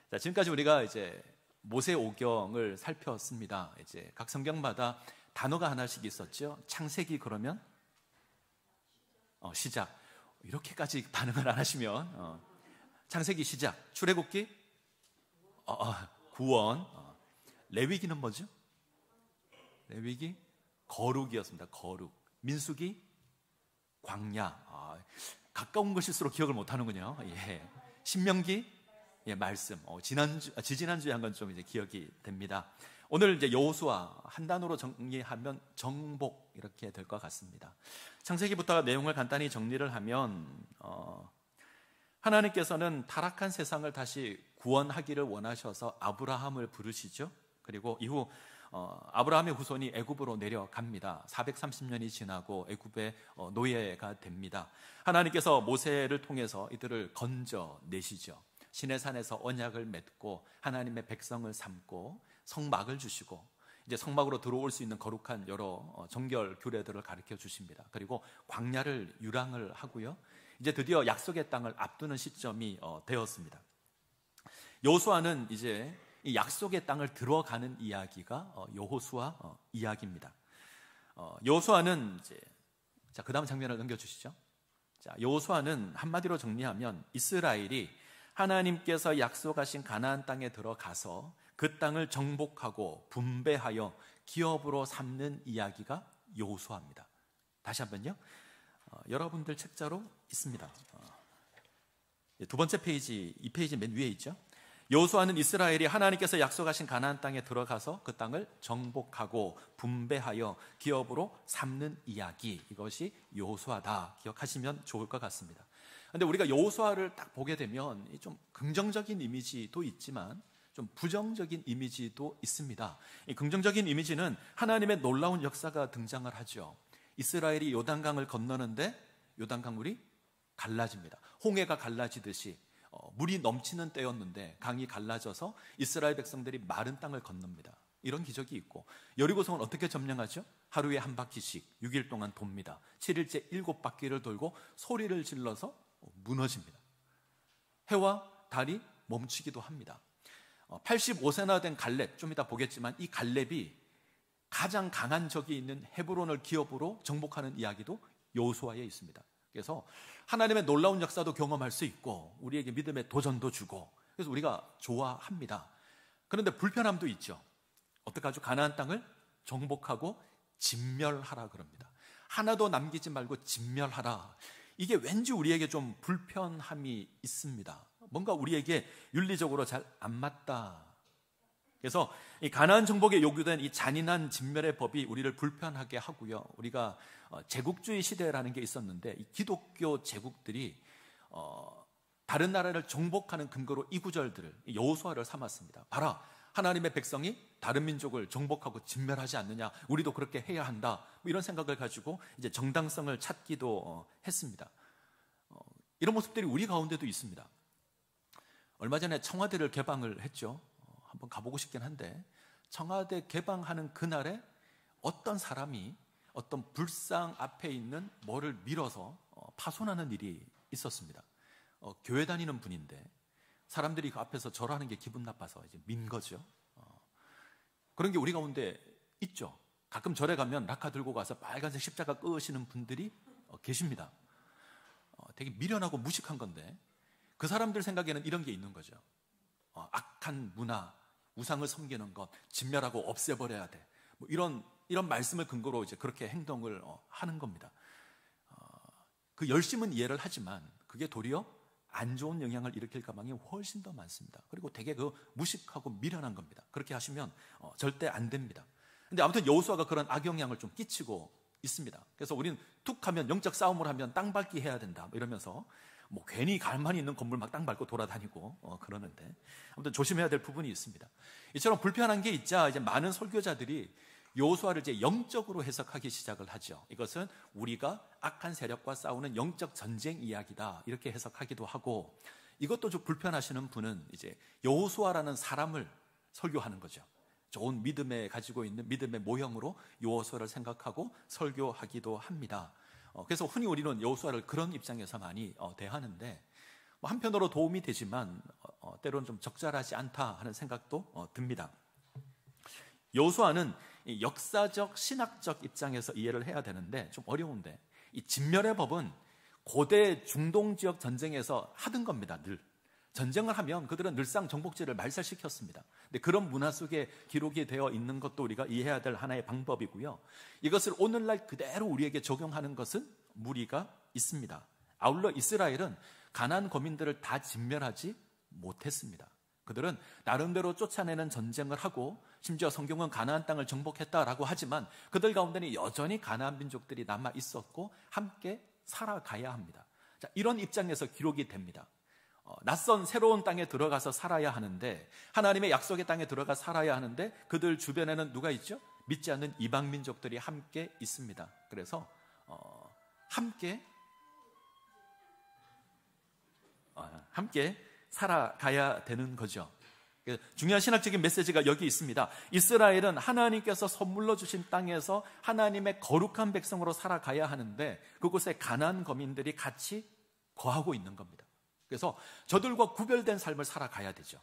자, 지금까지 우리가 이제 모세오경을 살폈습니다. 이제 각 성경마다 단어가 하나씩 있었죠. 창세기 그러면 시작. 이렇게까지 반응을 안 하시면 창세기 시작. 출애굽기 구원. 레위기는 뭐죠? 레위기 거룩이었습니다. 거룩. 민수기 광야. 가까운 것일수록 기억을 못하는군요. 예. 신명기 말씀. 지지난주에 한 건 좀 이제 기억이 됩니다. 오늘 이제 여호수아 한 단어로 정리하면 정복 이렇게 될 것 같습니다. 창세기부터 내용을 간단히 정리를 하면 하나님께서는 타락한 세상을 다시 구원하기를 원하셔서 아브라함을 부르시죠. 그리고 이후 아브라함의 후손이 애굽으로 내려갑니다. 430년이 지나고 애굽의 노예가 됩니다. 하나님께서 모세를 통해서 이들을 건져내시죠. 시내산에서 언약을 맺고 하나님의 백성을 삼고 성막을 주시고 이제 성막으로 들어올 수 있는 거룩한 여러 정결 규례들을 가르쳐 주십니다. 그리고 광야를 유랑을 하고요. 이제 드디어 약속의 땅을 앞두는 시점이 되었습니다. 여호수아는 이제 이 약속의 땅을 들어가는 이야기가 여호수아 이야기입니다. 여호수아는 이제 그 다음 장면을 넘겨주시죠. 자, 여호수아는 한마디로 정리하면 이스라엘이 하나님께서 약속하신 가나안 땅에 들어가서 그 땅을 정복하고 분배하여 기업으로 삼는 이야기가 여호수아입니다. 다시 한번요. 여러분들 책자로 있습니다. 두 번째 페이지, 이 페이지 맨 위에 있죠. 여호수아는 이스라엘이 하나님께서 약속하신 가나안 땅에 들어가서 그 땅을 정복하고 분배하여 기업으로 삼는 이야기, 이것이 여호수아다. 기억하시면 좋을 것 같습니다. 그런데 우리가 여호수아를 딱 보게 되면 좀 긍정적인 이미지도 있지만 좀 부정적인 이미지도 있습니다. 이 긍정적인 이미지는 하나님의 놀라운 역사가 등장을 하죠. 이스라엘이 요단강을 건너는데 요단강물이 갈라집니다. 홍해가 갈라지듯이 물이 넘치는 때였는데 강이 갈라져서 이스라엘 백성들이 마른 땅을 건넙니다. 이런 기적이 있고, 여리고성은 어떻게 점령하죠? 하루에 한 바퀴씩 6일 동안 돕니다. 7일째 7바퀴를 돌고 소리를 질러서 무너집니다. 해와 달이 멈추기도 합니다. 85세나 된 갈렙, 좀 이따 보겠지만 이 갈렙이 가장 강한 적이 있는 헤브론을 기업으로 정복하는 이야기도 여호수아에 있습니다. 그래서 하나님의 놀라운 역사도 경험할 수 있고 우리에게 믿음의 도전도 주고, 그래서 우리가 좋아합니다. 그런데 불편함도 있죠. 어떡하죠? 가나안 땅을 정복하고 진멸하라 그럽니다. 하나도 남기지 말고 진멸하라. 이게 왠지 우리에게 좀 불편함이 있습니다. 뭔가 우리에게 윤리적으로 잘 안 맞다. 그래서 이 가나안 정복에 요구된 이 잔인한 진멸의 법이 우리를 불편하게 하고요. 우리가 제국주의 시대라는 게 있었는데 이 기독교 제국들이 다른 나라를 정복하는 근거로 이 구절들을, 여호수아를 삼았습니다. 봐라, 하나님의 백성이 다른 민족을 정복하고 진멸하지 않느냐, 우리도 그렇게 해야 한다, 뭐 이런 생각을 가지고 이제 정당성을 찾기도 했습니다. 이런 모습들이 우리 가운데도 있습니다. 얼마 전에 청와대를 개방을 했죠. 한번 가보고 싶긴 한데, 청와대 개방하는 그날에 어떤 사람이 어떤 불상 앞에 있는 뭐를 밀어서 파손하는 일이 있었습니다. 교회 다니는 분인데 사람들이 그 앞에서 절하는 게 기분 나빠서 이제 민 거죠. 그런 게 우리 가운데 있죠. 가끔 절에 가면 락카 들고 가서 빨간색 십자가 끄시는 분들이 계십니다. 되게 미련하고 무식한 건데 그 사람들 생각에는 이런 게 있는 거죠. 악한 문화, 우상을 섬기는 것 진멸하고 없애버려야 돼. 뭐 이런 말씀을 근거로 이제 그렇게 행동을 하는 겁니다. 그 열심은 이해를 하지만 그게 도리어 안 좋은 영향을 일으킬 가망이 훨씬 더 많습니다. 그리고 되게 그 무식하고 미련한 겁니다. 그렇게 하시면 절대 안 됩니다. 근데 아무튼 여호수아가 그런 악영향을 좀 끼치고 있습니다. 그래서 우리는 툭 하면 영적 싸움을 하면 땅 밟기 해야 된다 뭐 이러면서 뭐 괜히 가만히 있는 건물 막 땅 밟고 돌아다니고 그러는데, 아무튼 조심해야 될 부분이 있습니다. 이처럼 불편한 게 있자 이제 많은 설교자들이 여호수아를 이제 영적으로 해석하기 시작을 하죠. 이것은 우리가 악한 세력과 싸우는 영적 전쟁 이야기다, 이렇게 해석하기도 하고, 이것도 좀 불편하시는 분은 이제 여호수아라는 사람을 설교하는 거죠. 좋은 믿음에 가지고 있는 믿음의 모형으로 여호수아를 생각하고 설교하기도 합니다. 그래서 흔히 우리는 여호수아를 그런 입장에서 많이 대하는데, 뭐 한편으로 도움이 되지만 때로는 좀 적절하지 않다 하는 생각도 듭니다. 여호수아는 역사적 신학적 입장에서 이해를 해야 되는데 좀 어려운데, 이 진멸의 법은 고대 중동 지역 전쟁에서 하던 겁니다. 늘 전쟁을 하면 그들은 늘상 정복지를 말살시켰습니다. 근데 그런 문화 속에 기록이 되어 있는 것도 우리가 이해해야 될 하나의 방법이고요. 이것을 오늘날 그대로 우리에게 적용하는 것은 무리가 있습니다. 아울러 이스라엘은 가나안 거민들을 다 진멸하지 못했습니다. 그들은 나름대로 쫓아내는 전쟁을 하고 심지어 성경은 가나안 땅을 정복했다라고 하지만 그들 가운데는 여전히 가나안 민족들이 남아 있었고 함께 살아가야 합니다. 자, 이런 입장에서 기록이 됩니다. 낯선 새로운 땅에 들어가서 살아야 하는데, 하나님의 약속의 땅에 들어가 살아야 하는데 그들 주변에는 누가 있죠? 믿지 않는 이방 민족들이 함께 있습니다. 그래서 함께 살아가야 되는 거죠. 중요한 신학적인 메시지가 여기 있습니다. 이스라엘은 하나님께서 선물로 주신 땅에서 하나님의 거룩한 백성으로 살아가야 하는데 그곳에 가나안 거민들이 같이 거하고 있는 겁니다. 그래서 저들과 구별된 삶을 살아가야 되죠.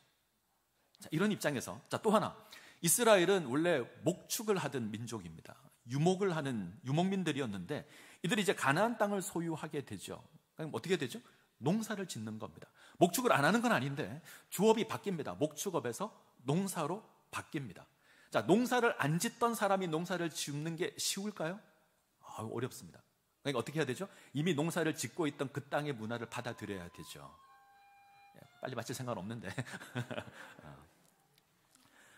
자, 이런 입장에서 또 하나, 이스라엘은 원래 목축을 하던 민족입니다. 유목을 하는 유목민들이었는데 이들이 이제 가나안 땅을 소유하게 되죠. 그럼 어떻게 되죠? 농사를 짓는 겁니다. 목축을 안 하는 건 아닌데 주업이 바뀝니다. 목축업에서 농사로 바뀝니다. 자, 농사를 안 짓던 사람이 농사를 짓는 게 쉬울까요? 어렵습니다. 그러니까 어떻게 해야 되죠? 이미 농사를 짓고 있던 그 땅의 문화를 받아들여야 되죠. 빨리 마칠 생각은 없는데.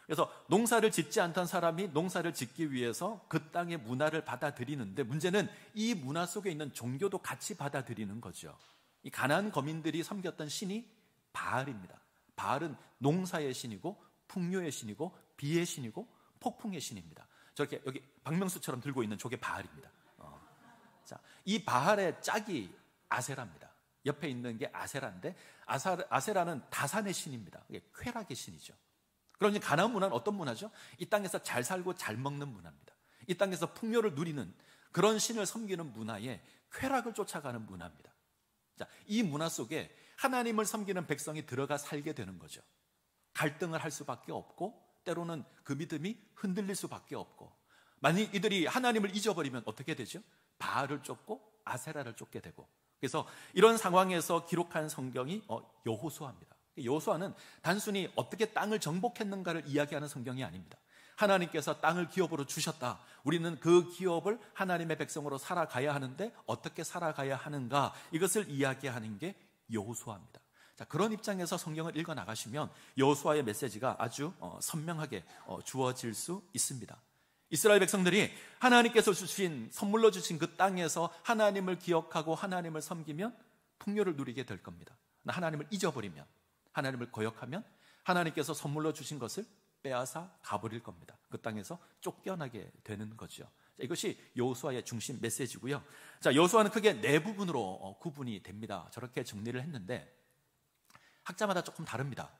그래서 농사를 짓지 않던 사람이 농사를 짓기 위해서 그 땅의 문화를 받아들이는데, 문제는 이 문화 속에 있는 종교도 같이 받아들이는 거죠. 이 가나안 거민들이 섬겼던 신이 바알입니다. 바알은 농사의 신이고 풍요의 신이고 비의 신이고 폭풍의 신입니다. 저렇게 여기 박명수처럼 들고 있는 저게 바알입니다. 자, 이 바알의 짝이 아세라입니다. 옆에 있는 게 아세라인데 아세라는 다산의 신입니다. 이게 쾌락의 신이죠. 그럼 이제 가나안 문화는 어떤 문화죠? 이 땅에서 잘 살고 잘 먹는 문화입니다. 이 땅에서 풍요를 누리는 그런 신을 섬기는 문화에 쾌락을 쫓아가는 문화입니다. 자, 이 문화 속에 하나님을 섬기는 백성이 들어가 살게 되는 거죠. 갈등을 할 수밖에 없고 때로는 그 믿음이 흔들릴 수밖에 없고, 만약 이들이 하나님을 잊어버리면 어떻게 되죠? 바알을 쫓고 아세라를 쫓게 되고, 그래서 이런 상황에서 기록한 성경이 여호수아입니다. 여호수아는 단순히 어떻게 땅을 정복했는가를 이야기하는 성경이 아닙니다. 하나님께서 땅을 기업으로 주셨다. 우리는 그 기업을 하나님의 백성으로 살아가야 하는데 어떻게 살아가야 하는가, 이것을 이야기하는 게 여호수아입니다. 자, 그런 입장에서 성경을 읽어 나가시면 여호수아의 메시지가 아주 선명하게 주어질 수 있습니다. 이스라엘 백성들이 하나님께서 주신, 선물로 주신 그 땅에서 하나님을 기억하고 하나님을 섬기면 풍요를 누리게 될 겁니다. 하나님을 잊어버리면, 하나님을 거역하면 하나님께서 선물로 주신 것을 빼앗아 가버릴 겁니다. 그 땅에서 쫓겨나게 되는 거죠. 자, 이것이 여호수아의 중심 메시지고요. 자, 여호수아는 크게 네 부분으로 구분이 됩니다. 저렇게 정리를 했는데 학자마다 조금 다릅니다.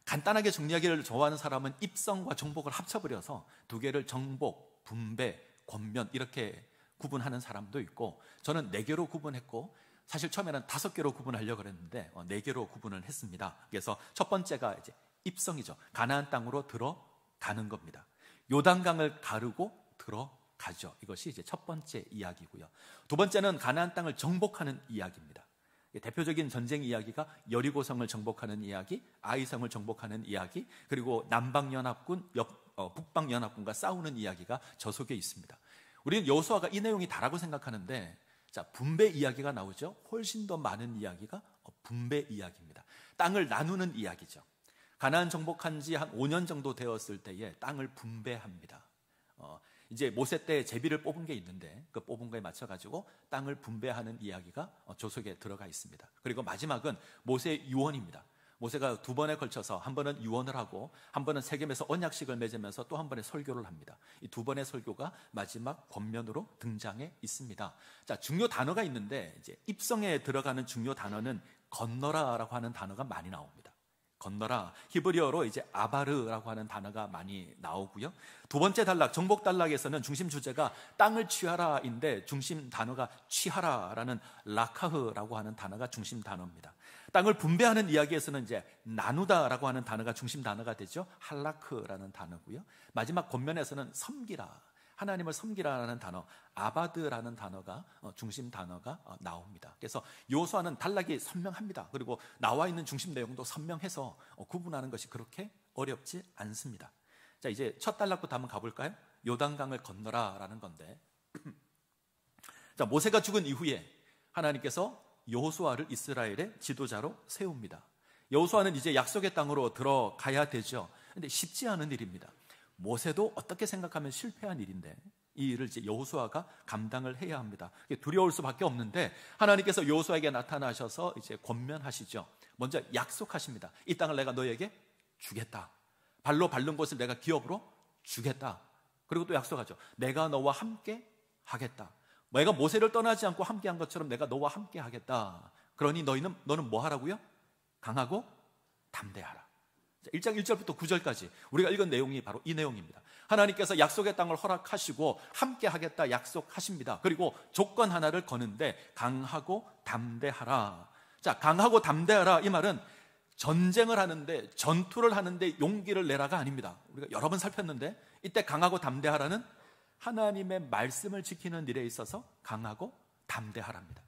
간단하게 정리하기를 좋아하는 사람은 입성과 정복을 합쳐버려서 두 개를 정복, 분배, 권면 이렇게 구분하는 사람도 있고, 저는 네 개로 구분했고 사실 처음에는 5개로 구분하려고 했는데 4개로 구분을 했습니다. 그래서 첫 번째가 이제 입성이죠. 가나안 땅으로 들어가는 겁니다. 요단강을 가르고 들어가죠. 이것이 이제 첫 번째 이야기고요. 두 번째는 가나안 땅을 정복하는 이야기입니다. 대표적인 전쟁 이야기가 여리고성을 정복하는 이야기, 아이성을 정복하는 이야기, 그리고 남방연합군, 북방연합군과 싸우는 이야기가 저 속에 있습니다. 우리는 여호수아가 이 내용이 다라고 생각하는데, 자, 분배 이야기가 나오죠. 훨씬 더 많은 이야기가 분배 이야기입니다. 땅을 나누는 이야기죠. 가나안 정복한 지 한 5년 정도 되었을 때에 땅을 분배합니다. 이제 모세 때 제비를 뽑은 게 있는데 그 뽑은 거에 맞춰가지고 땅을 분배하는 이야기가 조속에 들어가 있습니다. 그리고 마지막은 모세의 유언입니다. 모세가 2번에 걸쳐서 한 번은 유언을 하고 한 번은 세겜에서 언약식을 맺으면서 또 한 번의 설교를 합니다. 이 2번의 설교가 마지막 권면으로 등장해 있습니다. 자, 중요 단어가 있는데 이제 입성에 들어가는 중요 단어는 건너라라고 하는 단어가 많이 나옵니다. 건너라, 히브리어로 이제 아바르라고 하는 단어가 많이 나오고요. 두 번째 단락, 정복 단락에서는 중심 주제가 땅을 취하라인데 중심 단어가 취하라라는 라카흐라고 하는 단어가 중심 단어입니다. 땅을 분배하는 이야기에서는 이제 나누다라고 하는 단어가 중심 단어가 되죠. 할라크라는 단어고요. 마지막 권면에서는 섬기라, 하나님을 섬기라라는 단어, 아바드라는 단어가 중심 단어가 나옵니다. 그래서 여호수아는 단락이 선명합니다. 그리고 나와 있는 중심 내용도 선명해서 구분하는 것이 그렇게 어렵지 않습니다. 자, 이제 첫 단락부터 한번 가볼까요? 요단강을 건너라라는 건데, 자, 모세가 죽은 이후에 하나님께서 여호수아를 이스라엘의 지도자로 세웁니다. 여호수아는 이제 약속의 땅으로 들어가야 되죠. 근데 쉽지 않은 일입니다. 모세도 어떻게 생각하면 실패한 일인데 이 일을 이제 여호수아가 감당을 해야 합니다. 두려울 수밖에 없는데 하나님께서 여호수아에게 나타나셔서 이제 권면하시죠. 먼저 약속하십니다. 이 땅을 내가 너에게 주겠다. 발로 밟는 곳을 내가 기업으로 주겠다. 그리고 또 약속하죠. 내가 너와 함께 하겠다. 내가 모세를 떠나지 않고 함께한 것처럼 내가 너와 함께 하겠다. 그러니 너는 뭐 하라고요? 강하고 담대하라. 1장 1절부터 9절까지 우리가 읽은 내용이 바로 이 내용입니다. 하나님께서 약속의 땅을 허락하시고 함께 하겠다 약속하십니다. 그리고 조건 하나를 거는데 강하고 담대하라. 자, 강하고 담대하라, 이 말은 전쟁을 하는데, 전투를 하는데 용기를 내라가 아닙니다. 우리가 여러 번 살폈는데 이때 강하고 담대하라는 하나님의 말씀을 지키는 일에 있어서 강하고 담대하랍니다.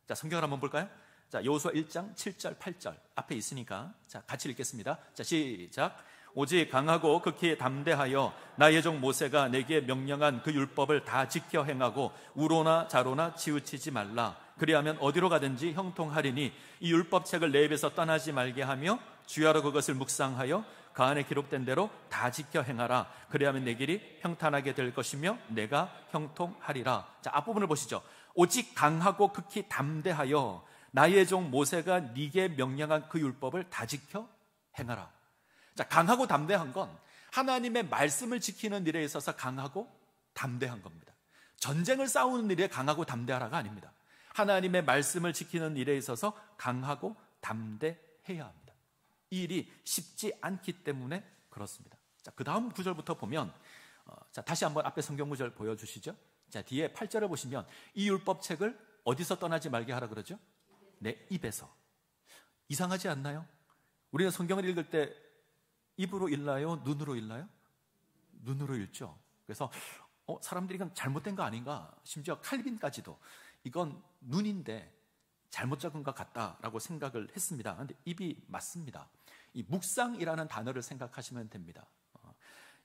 자, 성경을 한번 볼까요? 자, 여호수아 1장 7절 8절 앞에 있으니까 자, 같이 읽겠습니다. 자, 시작. 오직 강하고 극히 담대하여 나의 종 모세가 내게 명령한 그 율법을 다 지켜 행하고 우로나 자로나 치우치지 말라. 그리하면 어디로 가든지 형통하리니 이 율법책을 내 입에서 떠나지 말게 하며 주야로 그것을 묵상하여 그 안에 기록된 대로 다 지켜 행하라. 그리하면 내 길이 평탄하게 될 것이며 내가 형통하리라. 자, 앞부분을 보시죠. 오직 강하고 극히 담대하여 나의 종 모세가 네게 명령한 그 율법을 다 지켜 행하라. 자, 강하고 담대한 건 하나님의 말씀을 지키는 일에 있어서 강하고 담대한 겁니다. 전쟁을 싸우는 일에 강하고 담대하라가 아닙니다. 하나님의 말씀을 지키는 일에 있어서 강하고 담대해야 합니다. 이 일이 쉽지 않기 때문에 그렇습니다. 자, 그 다음 구절부터 보면 자, 다시 한번 앞에 성경 구절 보여주시죠. 자, 뒤에 8절을 보시면 이 율법책을 어디서 떠나지 말게 하라 그러죠? 내 입에서. 이상하지 않나요? 우리는 성경을 읽을 때 입으로 읽나요? 눈으로 읽나요? 눈으로 읽죠. 그래서 사람들이 이건 잘못된 거 아닌가? 심지어 칼빈까지도 이건 눈인데 잘못 적은 것 같다라고 생각을 했습니다. 그런데 입이 맞습니다. 이 묵상이라는 단어를 생각하시면 됩니다.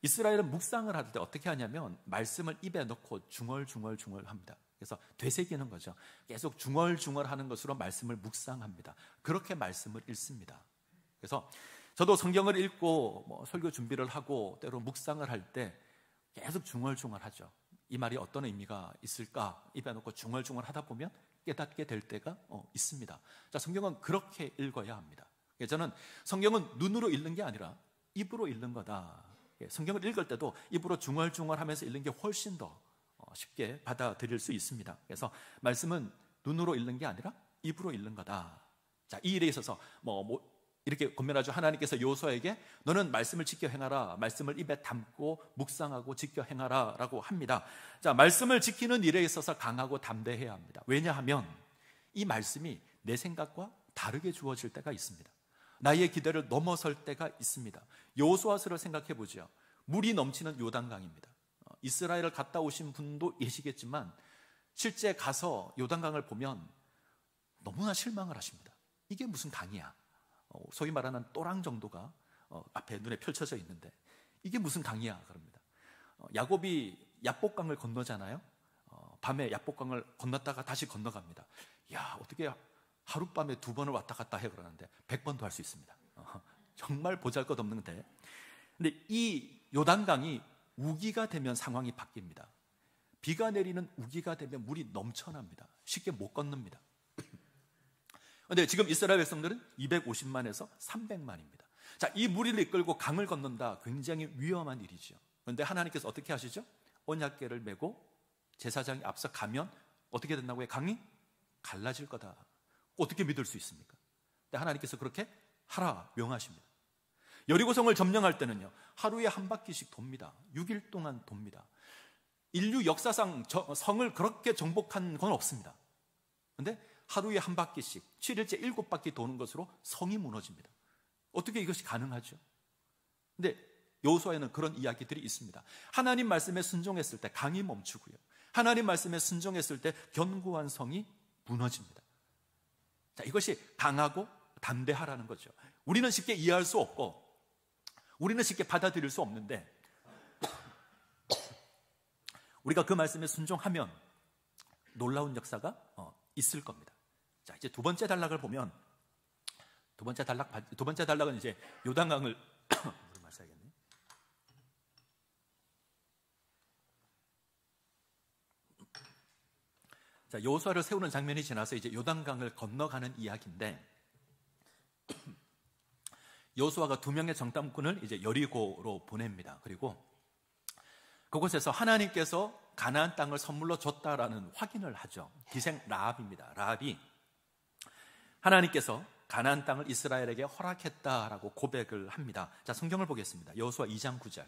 이스라엘은 묵상을 할 때 어떻게 하냐면 말씀을 입에 넣고 중얼중얼 합니다. 그래서 되새기는 거죠. 계속 중얼중얼 하는 것으로 말씀을 묵상합니다. 그렇게 말씀을 읽습니다. 그래서 저도 성경을 읽고 설교 준비를 하고 때로 묵상을 할 때 계속 중얼중얼 하죠. 이 말이 어떤 의미가 있을까? 입에 넣고 중얼중얼 하다 보면 깨닫게 될 때가 있습니다. 자, 성경은 그렇게 읽어야 합니다. 저는 성경은 눈으로 읽는 게 아니라 입으로 읽는 거다. 성경을 읽을 때도 입으로 중얼중얼 하면서 읽는 게 훨씬 더 쉽게 받아들일 수 있습니다. 그래서 말씀은 눈으로 읽는 게 아니라 입으로 읽는 거다. 자, 이 일에 있어서 이렇게 권면하죠. 하나님께서 여호수아에게 너는 말씀을 지켜 행하라. 말씀을 입에 담고 묵상하고 지켜 행하라 라고 합니다. 자, 말씀을 지키는 일에 있어서 강하고 담대해야 합니다. 왜냐하면 이 말씀이 내 생각과 다르게 주어질 때가 있습니다. 나의 기대를 넘어설 때가 있습니다. 여호수아서를 생각해 보죠. 물이 넘치는 요단강입니다. 이스라엘을 갔다 오신 분도 계시겠지만 실제 가서 요단강을 보면 너무나 실망을 하십니다. 이게 무슨 강이야? 소위 말하는 또랑 정도가 앞에 눈에 펼쳐져 있는데 이게 무슨 강이야? 그럽니다. 야곱이 야복강을 건너잖아요. 밤에 야복강을 건넜다가 다시 건너갑니다. 야, 어떻게 하룻밤에 2번을 왔다 갔다 해 그러는데 100번도 할 수 있습니다. 정말 보잘것없는데, 근데 이 요단강이 우기가 되면 상황이 바뀝니다. 비가 내리는 우기가 되면 물이 넘쳐납니다. 쉽게 못 건넙니다. 그런데 지금 이스라엘 백성들은 250만에서 300만입니다. 자, 이 무리를 이끌고 강을 건넌다. 굉장히 위험한 일이죠. 그런데 하나님께서 어떻게 하시죠? 언약궤를 메고 제사장이 앞서 가면 어떻게 된다고요? 강이 갈라질 거다. 어떻게 믿을 수 있습니까? 근데 하나님께서 그렇게 하라 명하십니다. 여리고성을 점령할 때는요, 하루에 한 바퀴씩 돕니다. 6일 동안 돕니다. 인류 역사상 성을 그렇게 정복한 건 없습니다. 그런데 하루에 한 바퀴씩 7일째 7바퀴 도는 것으로 성이 무너집니다. 어떻게 이것이 가능하죠? 근데 여호수아에는 그런 이야기들이 있습니다. 하나님 말씀에 순종했을 때 강이 멈추고요, 하나님 말씀에 순종했을 때 견고한 성이 무너집니다. 자, 이것이 강하고 담대하라는 거죠. 우리는 쉽게 이해할 수 없고 우리는 쉽게 받아들일 수 없는데 우리가 그 말씀에 순종하면 놀라운 역사가 있을 겁니다. 자, 이제 두 번째 단락을 보면 두 번째 단락은 이제 요단강을 물을 마셔야겠네. 자, 여호수아를 세우는 장면이 지나서 이제 요단강을 건너가는 이야기인데, 여호수아가 2명의 정탐꾼을 이제 여리고로 보냅니다. 그리고 그곳에서 하나님께서 가나안 땅을 선물로 줬다라는 확인을 하죠. 기생 라합입니다. 라합이 하나님께서 가나안 땅을 이스라엘에게 허락했다라고 고백을 합니다. 자, 성경을 보겠습니다. 여호수아 2장 9절.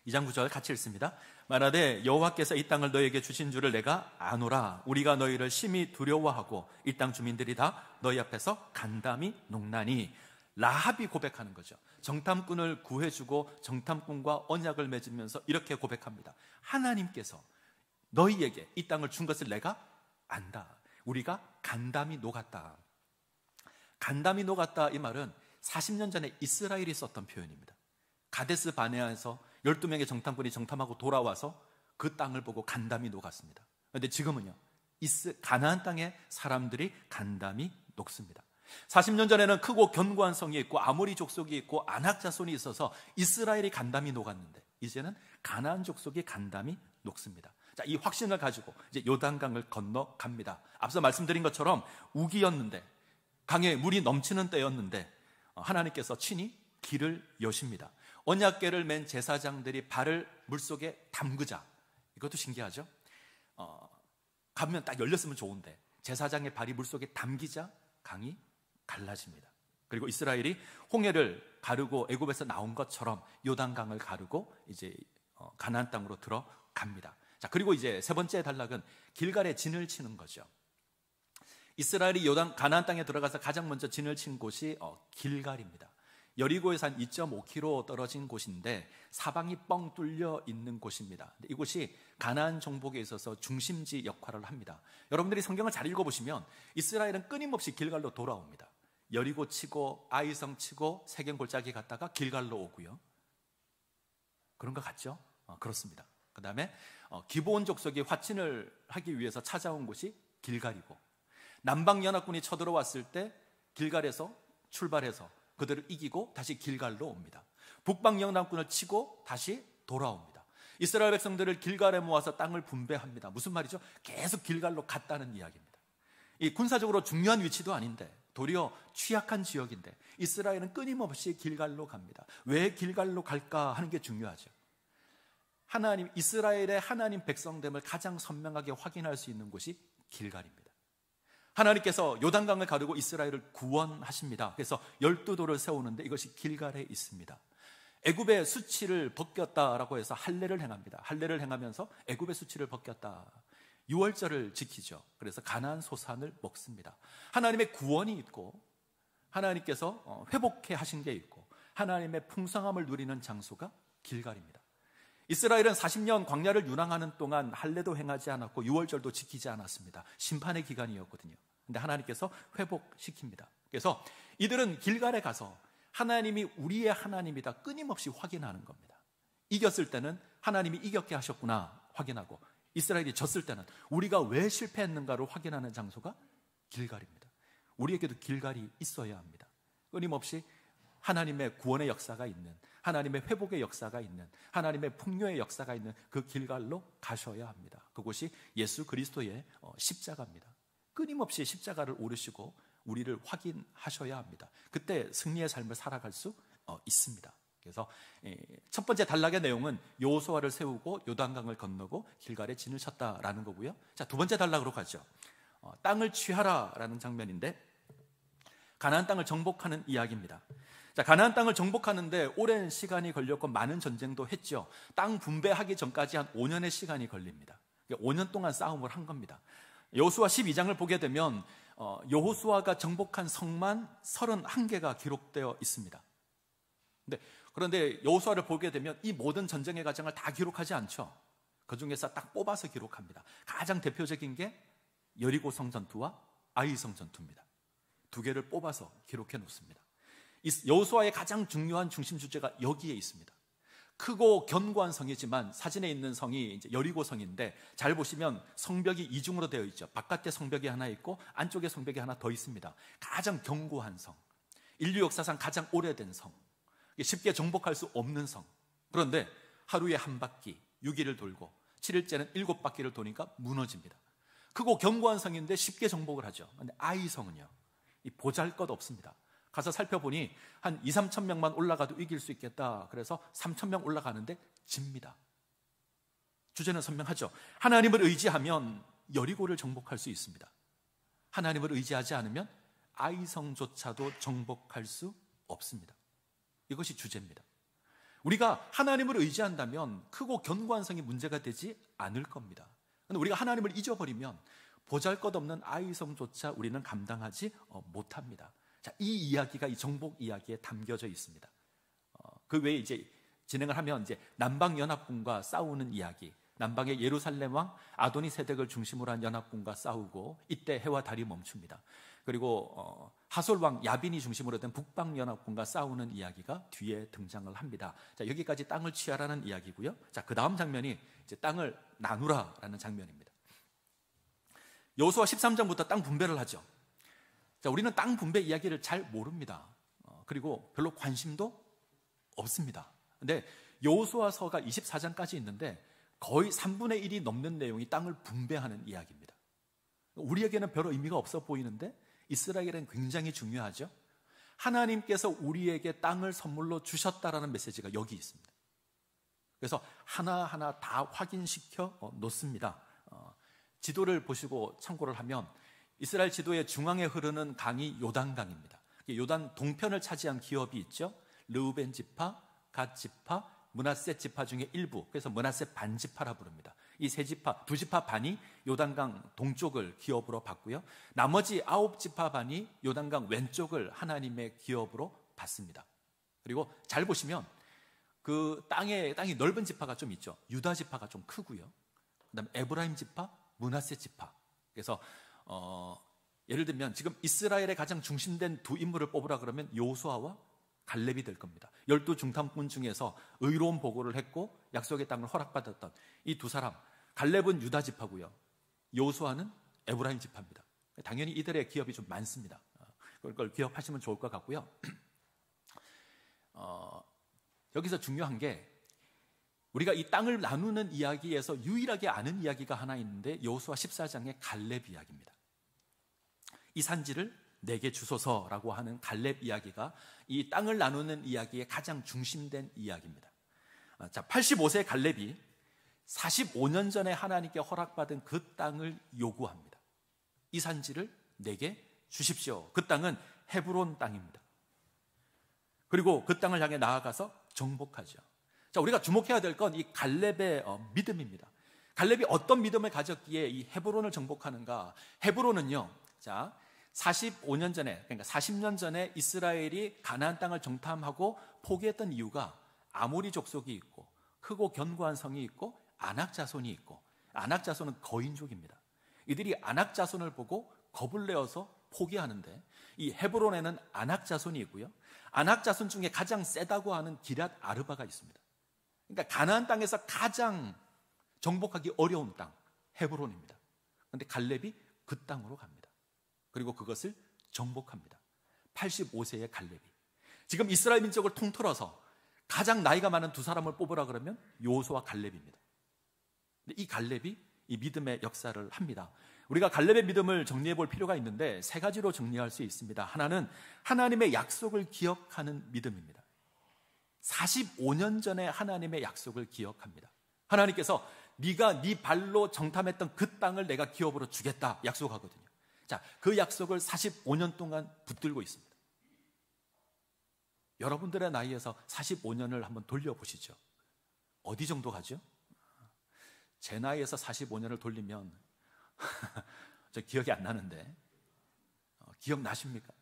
2장 9절 같이 읽습니다. 말하되 여호와께서 이 땅을 너희에게 주신 줄을 내가 아노라. 우리가 너희를 심히 두려워하고 이 땅 주민들이 다 너희 앞에서 간담이 녹나니. 라합이 고백하는 거죠. 정탐꾼을 구해주고 정탐꾼과 언약을 맺으면서 이렇게 고백합니다. 하나님께서 너희에게 이 땅을 준 것을 내가 안다. 우리가 간담이 녹았다. 간담이 녹았다, 이 말은 40년 전에 이스라엘이 썼던 표현입니다. 가데스 바네아에서 12명의 정탐꾼이 정탐하고 돌아와서 그 땅을 보고 간담이 녹았습니다. 그런데 지금은요, 가나안 땅에 사람들이 간담이 녹습니다. 40년 전에는 크고 견고한 성이 있고 아모리 족속이 있고 아낙 자손이 있어서 이스라엘이 간담이 녹았는데, 이제는 가나안 족속이 간담이 녹습니다. 자, 이 확신을 가지고 이제 요단강을 건너갑니다. 앞서 말씀드린 것처럼 우기였는데, 강에 물이 넘치는 때였는데 하나님께서 친히 길을 여십니다. 언약궤를 맨 제사장들이 발을 물속에 담그자. 이것도 신기하죠? 가면 딱 열렸으면 좋은데 제사장의 발이 물속에 담기자 강이 갈라집니다. 그리고 이스라엘이 홍해를 가르고 애굽에서 나온 것처럼 요단강을 가르고 이제 가나안 땅으로 들어갑니다. 자, 그리고 이제 세 번째 단락은 길갈에 진을 치는 거죠. 이스라엘이 가나안 땅에 들어가서 가장 먼저 진을 친 곳이 길갈입니다. 여리고에서 한 2.5km 떨어진 곳인데 사방이 뻥 뚫려 있는 곳입니다. 이곳이 가나안 정복에 있어서 중심지 역할을 합니다. 여러분들이 성경을 잘 읽어보시면 이스라엘은 끊임없이 길갈로 돌아옵니다. 여리고 치고 아이성 치고 세겜 골짜기 갔다가 길갈로 오고요. 그런 것 같죠? 그렇습니다. 그 다음에 기브온 족속이 화친을 하기 위해서 찾아온 곳이 길갈이고, 남방연합군이 쳐들어왔을 때 길갈에서 출발해서 그들을 이기고 다시 길갈로 옵니다. 북방연합군을 치고 다시 돌아옵니다. 이스라엘 백성들을 길갈에 모아서 땅을 분배합니다. 무슨 말이죠? 계속 길갈로 갔다는 이야기입니다. 이 군사적으로 중요한 위치도 아닌데, 도리어 취약한 지역인데 이스라엘은 끊임없이 길갈로 갑니다. 왜 길갈로 갈까 하는 게 중요하죠. 이스라엘의 하나님 백성됨을 가장 선명하게 확인할 수 있는 곳이 길갈입니다. 하나님께서 요단강을 가르고 이스라엘을 구원하십니다. 그래서 12도를 세우는데 이것이 길갈에 있습니다. 애굽의 수치를 벗겼다라고 해서 할례를 행합니다. 할례를 행하면서 애굽의 수치를 벗겼다. 유월절을 지키죠. 그래서 가나안 소산을 먹습니다. 하나님의 구원이 있고 하나님께서 회복해 하신 게 있고 하나님의 풍성함을 누리는 장소가 길갈입니다. 이스라엘은 40년 광야를 유랑하는 동안 할례도 행하지 않았고 유월절도 지키지 않았습니다. 심판의 기간이었거든요. 그런데 하나님께서 회복시킵니다. 그래서 이들은 길갈에 가서 하나님이 우리의 하나님이다 끊임없이 확인하는 겁니다. 이겼을 때는 하나님이 이겼게 하셨구나 확인하고, 이스라엘이 졌을 때는 우리가 왜 실패했는가를 확인하는 장소가 길갈입니다. 우리에게도 길갈이 있어야 합니다. 끊임없이 하나님의 구원의 역사가 있는, 하나님의 회복의 역사가 있는, 하나님의 풍요의 역사가 있는 그 길갈로 가셔야 합니다. 그곳이 예수 그리스도의 십자가입니다. 끊임없이 십자가를 오르시고 우리를 확인하셔야 합니다. 그때 승리의 삶을 살아갈 수 있습니다. 그래서 첫 번째 단락의 내용은 여호수아를 세우고 요단강을 건너고 길갈에 진을 쳤다라는 거고요. 자, 두 번째 단락으로 가죠. 땅을 취하라라는 장면인데 가나안 땅을 정복하는 이야기입니다. 자, 가나안 땅을 정복하는데 오랜 시간이 걸렸고 많은 전쟁도 했죠. 땅 분배하기 전까지 한 5년의 시간이 걸립니다. 5년 동안 싸움을 한 겁니다. 여호수아 12장을 보게 되면 여호수아가 정복한 성만 31개가 기록되어 있습니다. 그런데 여호수아를 보게 되면 이 모든 전쟁의 과정을 다 기록하지 않죠. 그 중에서 딱 뽑아서 기록합니다. 가장 대표적인 게 여리고성 전투와 아이성 전투입니다. 두 개를 뽑아서 기록해 놓습니다. 여호수아의 가장 중요한 중심 주제가 여기에 있습니다. 크고 견고한 성이지만 사진에 있는 성이 이제 여리고성인데, 잘 보시면 성벽이 이중으로 되어 있죠. 바깥에 성벽이 하나 있고 안쪽에 성벽이 하나 더 있습니다. 가장 견고한 성, 인류 역사상 가장 오래된 성, 쉽게 정복할 수 없는 성. 그런데 하루에 한 바퀴 6일을 돌고 7일째는 7바퀴를 도니까 무너집니다. 크고 견고한 성인데 쉽게 정복을 하죠. 그런데 아이성은요, 이 보잘것 없습니다. 가서 살펴보니 한 2, 3천 명만 올라가도 이길 수 있겠다. 그래서 3천 명 올라가는데 집니다. 주제는 선명하죠. 하나님을 의지하면 여리고를 정복할 수 있습니다. 하나님을 의지하지 않으면 아이성조차도 정복할 수 없습니다. 이것이 주제입니다. 우리가 하나님을 의지한다면 크고 견고한 성이 문제가 되지 않을 겁니다. 그런데 우리가 하나님을 잊어버리면 보잘것없는 아이성조차 우리는 감당하지 못합니다. 자, 이 이야기가 이 정복 이야기에 담겨져 있습니다. 그 외에 이제 진행을 하면 이제 남방 연합군과 싸우는 이야기, 남방의 예루살렘 왕 아도니세덱을 중심으로 한 연합군과 싸우고 이때 해와 달이 멈춥니다. 그리고 하솔 왕 야빈이 중심으로 된 북방 연합군과 싸우는 이야기가 뒤에 등장을 합니다. 자, 여기까지 땅을 취하라는 이야기고요. 자, 그 다음 장면이 이제 땅을 나누라라는 장면입니다. 여호수아 13장부터 땅 분배를 하죠. 자, 우리는 땅 분배 이야기를 잘 모릅니다. 그리고 별로 관심도 없습니다. 근데 여호수아서가 24장까지 있는데 거의 3분의 1이 넘는 내용이 땅을 분배하는 이야기입니다. 우리에게는 별 의미가 없어 보이는데 이스라엘에는 굉장히 중요하죠. 하나님께서 우리에게 땅을 선물로 주셨다라는 메시지가 여기 있습니다. 그래서 하나하나 다 확인시켜 놓습니다. 지도를 보시고 참고를 하면 이스라엘 지도의 중앙에 흐르는 강이 요단강입니다. 요단 동편을 차지한 기업이 있죠. 르우벤 지파, 갓 지파, 므낫세 지파 중에 일부, 그래서 므낫세 반지파라 부릅니다. 이 세 지파, 두 지파 반이 요단강 동쪽을 기업으로 받고요. 나머지 9지파 반이 요단강 왼쪽을 하나님의 기업으로 받습니다. 그리고 잘 보시면 그 땅이 넓은 지파가 좀 있죠. 유다 지파가 좀 크고요. 그다음에 에브라임 지파, 므낫세 지파. 그래서 예를 들면 지금 이스라엘의 가장 중심된 두 인물을 뽑으라 그러면 여호수아와 갈렙이 될 겁니다. 12 중탐꾼 중에서 의로운 보고를 했고 약속의 땅을 허락받았던 이 두 사람, 갈렙은 유다 지파고요, 여호수아는 에브라임 지파입니다. 당연히 이들의 기업이 좀 많습니다. 그걸 기억하시면 좋을 것 같고요. 여기서 중요한 게 우리가 이 땅을 나누는 이야기에서 유일하게 아는 이야기가 하나 있는데 여호수아 14장의 갈렙 이야기입니다. 이 산지를 내게 주소서라고 하는 갈렙 이야기가 이 땅을 나누는 이야기의 가장 중심된 이야기입니다. 자, 85세 갈렙이 45년 전에 하나님께 허락받은 그 땅을 요구합니다. 이 산지를 내게 주십시오. 그 땅은 헤브론 땅입니다. 그리고 그 땅을 향해 나아가서 정복하죠. 자, 우리가 주목해야 될 건 이 갈렙의 믿음입니다. 갈렙이 어떤 믿음을 가졌기에 이 헤브론을 정복하는가? 헤브론은요, 자, 45년 전에, 그러니까 40년 전에 이스라엘이 가나안 땅을 정탐하고 포기했던 이유가 아모리 족속이 있고 크고 견고한 성이 있고 아낙 자손이 있고, 아낙 자손은 거인족입니다. 이들이 아낙 자손을 보고 겁을 내어서 포기하는데 이 헤브론에는 아낙 자손이 있고요, 아낙 자손 중에 가장 세다고 하는 기럇 아르바가 있습니다. 그러니까 가나안 땅에서 가장 정복하기 어려운 땅 헤브론입니다. 그런데 갈렙이 그 땅으로 갑니다. 그리고 그것을 정복합니다. 85세의 갈렙이. 지금 이스라엘 민족을 통틀어서 가장 나이가 많은 두 사람을 뽑으라 그러면 여호수아와 갈렙입니다. 근데 이 갈렙이 이 믿음의 역사를 합니다. 우리가 갈렙의 믿음을 정리해 볼 필요가 있는데 세 가지로 정리할 수 있습니다. 하나는 하나님의 약속을 기억하는 믿음입니다. 45년 전에 하나님의 약속을 기억합니다. 하나님께서 네가 네 발로 정탐했던 그 땅을 내가 기업으로 주겠다 약속하거든요. 자, 그 약속을 45년 동안 붙들고 있습니다. 여러분들의 나이에서 45년을 한번 돌려보시죠. 어디 정도 가죠? 제 나이에서 45년을 돌리면 저 기억이 안 나는데 기억나십니까?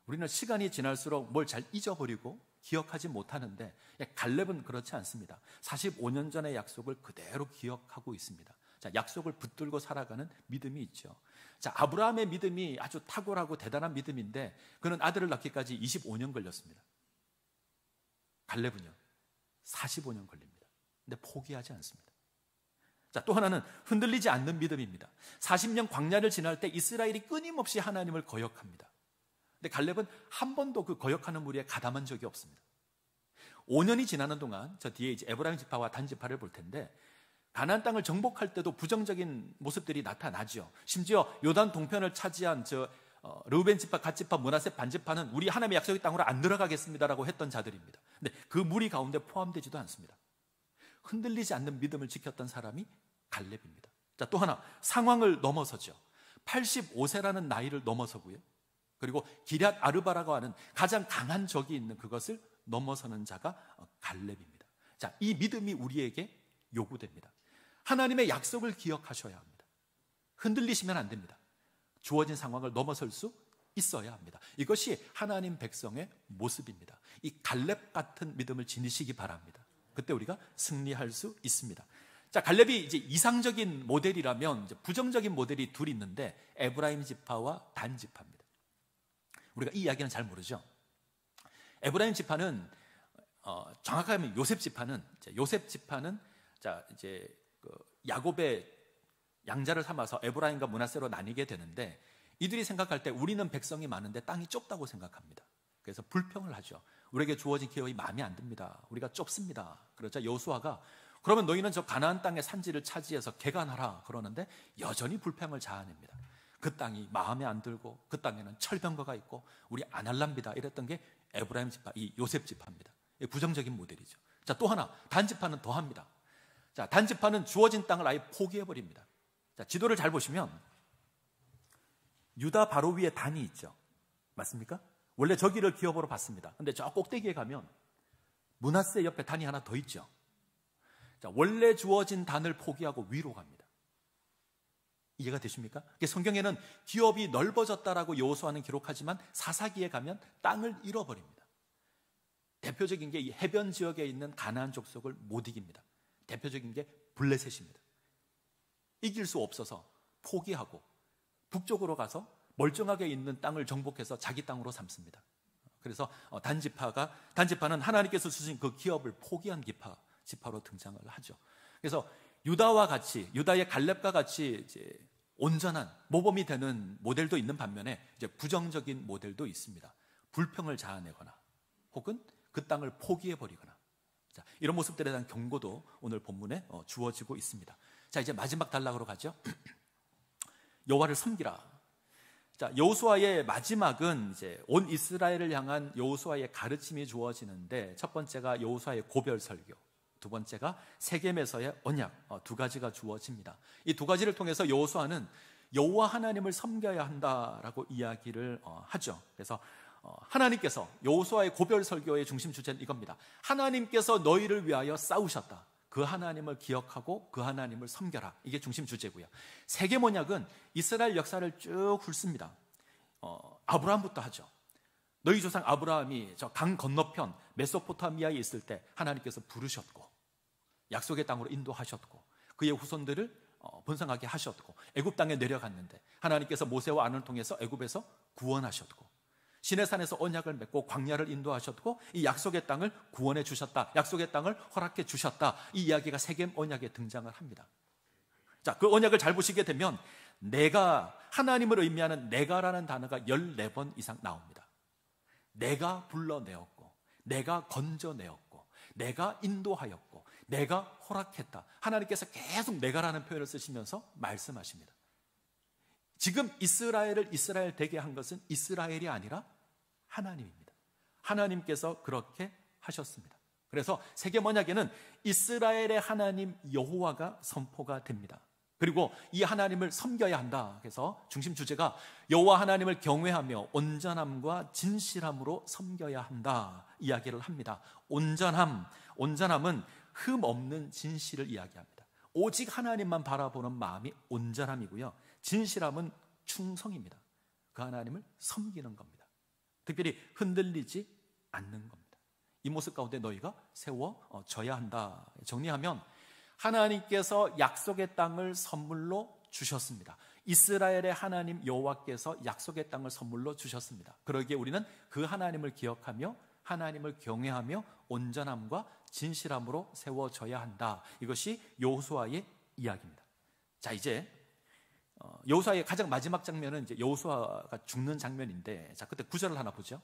우리는 시간이 지날수록 뭘 잘 잊어버리고 기억하지 못하는데 갈렙은 그렇지 않습니다. 45년 전의 약속을 그대로 기억하고 있습니다. 자, 약속을 붙들고 살아가는 믿음이 있죠. 자, 아브라함의 믿음이 아주 탁월하고 대단한 믿음인데 그는 아들을 낳기까지 25년 걸렸습니다. 갈렙은요 45년 걸립니다. 근데 포기하지 않습니다. 자, 또 하나는 흔들리지 않는 믿음입니다. 40년 광야를 지날 때 이스라엘이 끊임없이 하나님을 거역합니다. 근데 갈렙은 한 번도 그 거역하는 무리에 가담한 적이 없습니다. 5년이 지나는 동안 저 뒤에 이제 에브라임 지파와 단 지파를 볼 텐데 가나안 땅을 정복할 때도 부정적인 모습들이 나타나죠. 심지어 요단 동편을 차지한 르우벤 지파, 갓 지파, 므낫세 반 지파는 우리 하나님의 약속의 땅으로 안 들어가겠습니다라고 했던 자들입니다. 근데 그 무리 가운데 포함되지도 않습니다. 흔들리지 않는 믿음을 지켰던 사람이 갈렙입니다. 자, 또 하나 상황을 넘어서죠. 85세라는 나이를 넘어서고요. 그리고 기럇 아르바라고 하는 가장 강한 적이 있는 그것을 넘어서는 자가 갈렙입니다. 자, 이 믿음이 우리에게 요구됩니다. 하나님의 약속을 기억하셔야 합니다. 흔들리시면 안 됩니다. 주어진 상황을 넘어설 수 있어야 합니다. 이것이 하나님 백성의 모습입니다. 이 갈렙 같은 믿음을 지니시기 바랍니다. 그때 우리가 승리할 수 있습니다. 자, 갈렙이 이제 이상적인 모델이라면 이제 부정적인 모델이 둘 있는데 에브라임 지파와 단 지파입니다. 우리가 이 이야기는 잘 모르죠. 에브라임 지파는 정확하게 하면 요셉 지파는 자 이제 야곱의 양자를 삼아서 에브라임과 므낫세로 나뉘게 되는데 이들이 생각할 때 우리는 백성이 많은데 땅이 좁다고 생각합니다. 그래서 불평을 하죠. 우리에게 주어진 기업이 마음에 안 듭니다. 우리가 좁습니다. 그러자 여호수아가 그러면 너희는 저 가나안 땅의 산지를 차지해서 개간하라 그러는데 여전히 불평을 자아냅니다. 그 땅이 마음에 안 들고 그 땅에는 철병거가 있고 우리 안 할랍니다. 이랬던 게 에브라임 지파, 이 요셉 지파입니다. 부정적인 모델이죠. 자, 또 하나 단 지파는 더합니다. 자, 단 지파는 주어진 땅을 아예 포기해 버립니다. 자, 지도를 잘 보시면 유다 바로 위에 단이 있죠. 맞습니까? 원래 저기를 기업으로 봤습니다. 근데 저 꼭대기에 가면 므낫세 옆에 단이 하나 더 있죠. 자, 원래 주어진 단을 포기하고 위로 갑니다. 이해가 되십니까? 성경에는 기업이 넓어졌다라고 여호수아는 기록하지만 사사기에 가면 땅을 잃어버립니다. 대표적인 게 이 해변 지역에 있는 가나안 족속을 못 이깁니다. 대표적인 게 블레셋입니다. 이길 수 없어서 포기하고 북쪽으로 가서 멀쩡하게 있는 땅을 정복해서 자기 땅으로 삼습니다. 그래서 단지파는 하나님께서 주신 그 기업을 포기한 지파로 등장을 하죠. 그래서 유다의 갈렙과 같이 이제 온전한 모범이 되는 모델도 있는 반면에 이제 부정적인 모델도 있습니다. 불평을 자아내거나 혹은 그 땅을 포기해 버리거나, 자, 이런 모습들에 대한 경고도 오늘 본문에 주어지고 있습니다. 자, 이제 마지막 단락으로 가죠. 여호와를 섬기라. 자, 여호수아의 마지막은 이제 온 이스라엘을 향한 여호수아의 가르침이 주어지는데 첫 번째가 여호수아의 고별 설교, 두 번째가 세겜에서의 언약, 두 가지가 주어집니다. 이 두 가지를 통해서 여호수아는 여호와 하나님을 섬겨야 한다라고 이야기를 하죠. 그래서 하나님께서 여호수아의 고별 설교의 중심 주제는 이겁니다. 하나님께서 너희를 위하여 싸우셨다. 그 하나님을 기억하고 그 하나님을 섬겨라. 이게 중심 주제고요. 세겜 언약은 이스라엘 역사를 쭉 훑습니다. 아브라함부터 하죠. 너희 조상 아브라함이 저 강 건너편 메소포타미아에 있을 때 하나님께서 부르셨고 약속의 땅으로 인도하셨고 그의 후손들을 번성하게 하셨고 애굽 땅에 내려갔는데 하나님께서 모세와 아론을 통해서 애굽에서 구원하셨고 시내산에서 언약을 맺고 광야를 인도하셨고 이 약속의 땅을 구원해 주셨다. 약속의 땅을 허락해 주셨다. 이 이야기가 세겜 언약에 등장을 합니다. 자, 그 언약을 잘 보시게 되면 내가, 하나님을 의미하는 내가라는 단어가 14번 이상 나옵니다. 내가 불러내었고 내가 건져내었고 내가 인도하였고 내가 허락했다. 하나님께서 계속 내가라는 표현을 쓰시면서 말씀하십니다. 지금 이스라엘을 이스라엘 되게 한 것은 이스라엘이 아니라 하나님입니다. 하나님께서 그렇게 하셨습니다. 그래서 세겜 언약에는 이스라엘의 하나님 여호와가 선포가 됩니다. 그리고 이 하나님을 섬겨야 한다. 그래서 중심 주제가 여호와 하나님을 경외하며 온전함과 진실함으로 섬겨야 한다 이야기를 합니다. 온전함은 흠 없는 진실을 이야기합니다. 오직 하나님만 바라보는 마음이 온전함이고요. 진실함은 충성입니다. 그 하나님을 섬기는 겁니다. 특별히 흔들리지 않는 겁니다. 이 모습 가운데 너희가 세워져야 한다. 정리하면 하나님께서 약속의 땅을 선물로 주셨습니다. 이스라엘의 하나님 여호와께서 약속의 땅을 선물로 주셨습니다. 그러기에 우리는 그 하나님을 기억하며 하나님을 경외하며 온전함과 진실함으로 세워져야 한다. 이것이 여호수아의 이야기입니다. 자, 이제 여호수아의 가장 마지막 장면은 이제 여호수아가 죽는 장면인데, 자, 그때 구절을 하나 보죠.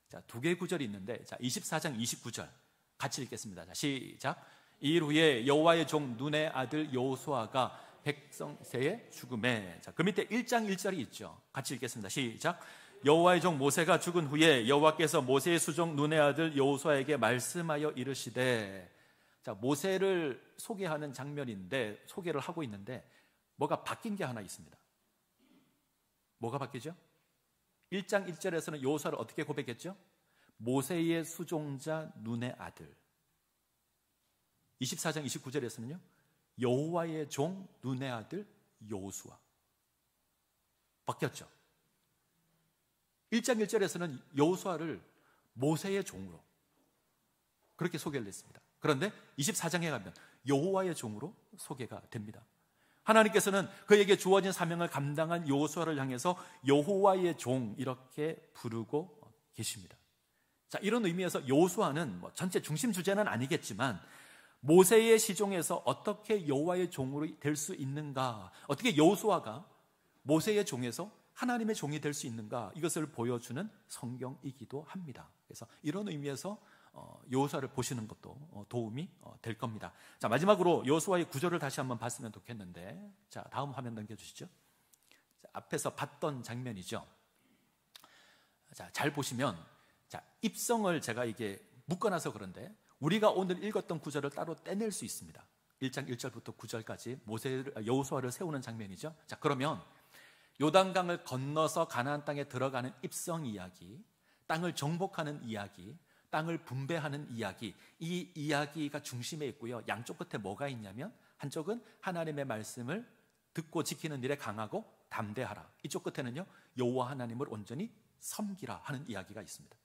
자, 두 개의 구절이 있는데, 자, 24장 29절 같이 읽겠습니다. 자, 시작. 이일 후에 여호와의 종 눈의 아들 여호수아가 백성세의 죽음에, 자, 그 밑에 1장 1절이 있죠. 같이 읽겠습니다. 시작. 여호와의 종 모세가 죽은 후에 여호와께서 모세의 수종 눈의 아들 여호수아에게 말씀하여 이르시되, 자, 모세를 소개하는 장면인데, 소개를 하고 있는데 뭐가 바뀐 게 하나 있습니다. 뭐가 바뀌죠? 1장 1절에서는 여호수아를 어떻게 고백했죠? 모세의 수종자 눈의 아들. 24장 29절에서는요, 여호와의 종 눈의 아들 여호수아. 바뀌었죠. 1장 1절에서는 여호수아를 모세의 종으로 그렇게 소개를 했습니다. 그런데 24장에 가면 여호와의 종으로 소개가 됩니다. 하나님께서는 그에게 주어진 사명을 감당한 여호수아를 향해서 여호와의 종 이렇게 부르고 계십니다. 자, 이런 의미에서 여호수아는 전체 중심 주제는 아니겠지만 모세의 시종에서 어떻게 여호와의 종으로 될 수 있는가, 어떻게 여호수아가 모세의 종에서 하나님의 종이 될 수 있는가, 이것을 보여주는 성경이기도 합니다. 그래서 이런 의미에서 여호수아를 보시는 것도 도움이 될 겁니다. 자, 마지막으로 여호수아의 구절을 다시 한번 봤으면 좋겠는데, 자, 다음 화면 넘겨주시죠. 자, 앞에서 봤던 장면이죠. 자, 잘 보시면, 자, 입성을 제가 이게 묶어놔서 그런데 우리가 오늘 읽었던 구절을 따로 떼낼 수 있습니다. 1장 1절부터 9절까지 여호수아를 세우는 장면이죠. 자, 그러면 요단강을 건너서 가나안 땅에 들어가는 입성 이야기, 땅을 정복하는 이야기, 땅을 분배하는 이야기, 이 이야기가 중심에 있고요. 양쪽 끝에 뭐가 있냐면, 한쪽은 하나님의 말씀을 듣고 지키는 일에 강하고 담대하라. 이쪽 끝에는요, 여호와 하나님을 온전히 섬기라 하는 이야기가 있습니다.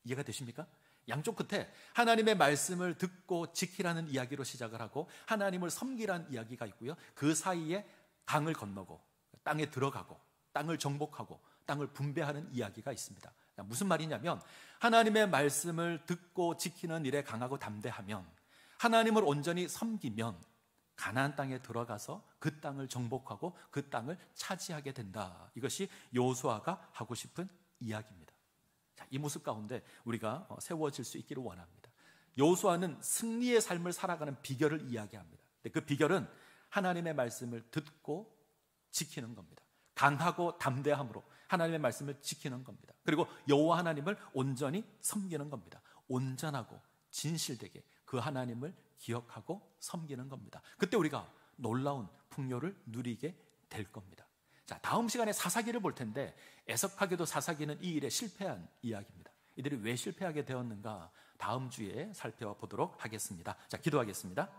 이해가 되십니까? 양쪽 끝에 하나님의 말씀을 듣고 지키라는 이야기로 시작을 하고 하나님을 섬기라는 이야기가 있고요. 그 사이에 강을 건너고 땅에 들어가고 땅을 정복하고 땅을 분배하는 이야기가 있습니다. 무슨 말이냐면, 하나님의 말씀을 듣고 지키는 일에 강하고 담대하면, 하나님을 온전히 섬기면 가나안 땅에 들어가서 그 땅을 정복하고 그 땅을 차지하게 된다. 이것이 여호수아가 하고 싶은 이야기입니다. 자, 이 모습 가운데 우리가 세워질 수 있기를 원합니다. 여호수아는 승리의 삶을 살아가는 비결을 이야기합니다. 그 비결은 하나님의 말씀을 듣고 지키는 겁니다. 강하고 담대함으로 하나님의 말씀을 지키는 겁니다. 그리고 여호와 하나님을 온전히 섬기는 겁니다. 온전하고 진실되게 그 하나님을 기억하고 섬기는 겁니다. 그때 우리가 놀라운 풍요를 누리게 될 겁니다. 자, 다음 시간에 사사기를 볼 텐데, 애석하게도 사사기는 이 일에 실패한 이야기입니다. 이들이 왜 실패하게 되었는가 다음 주에 살펴보도록 하겠습니다. 자, 기도하겠습니다.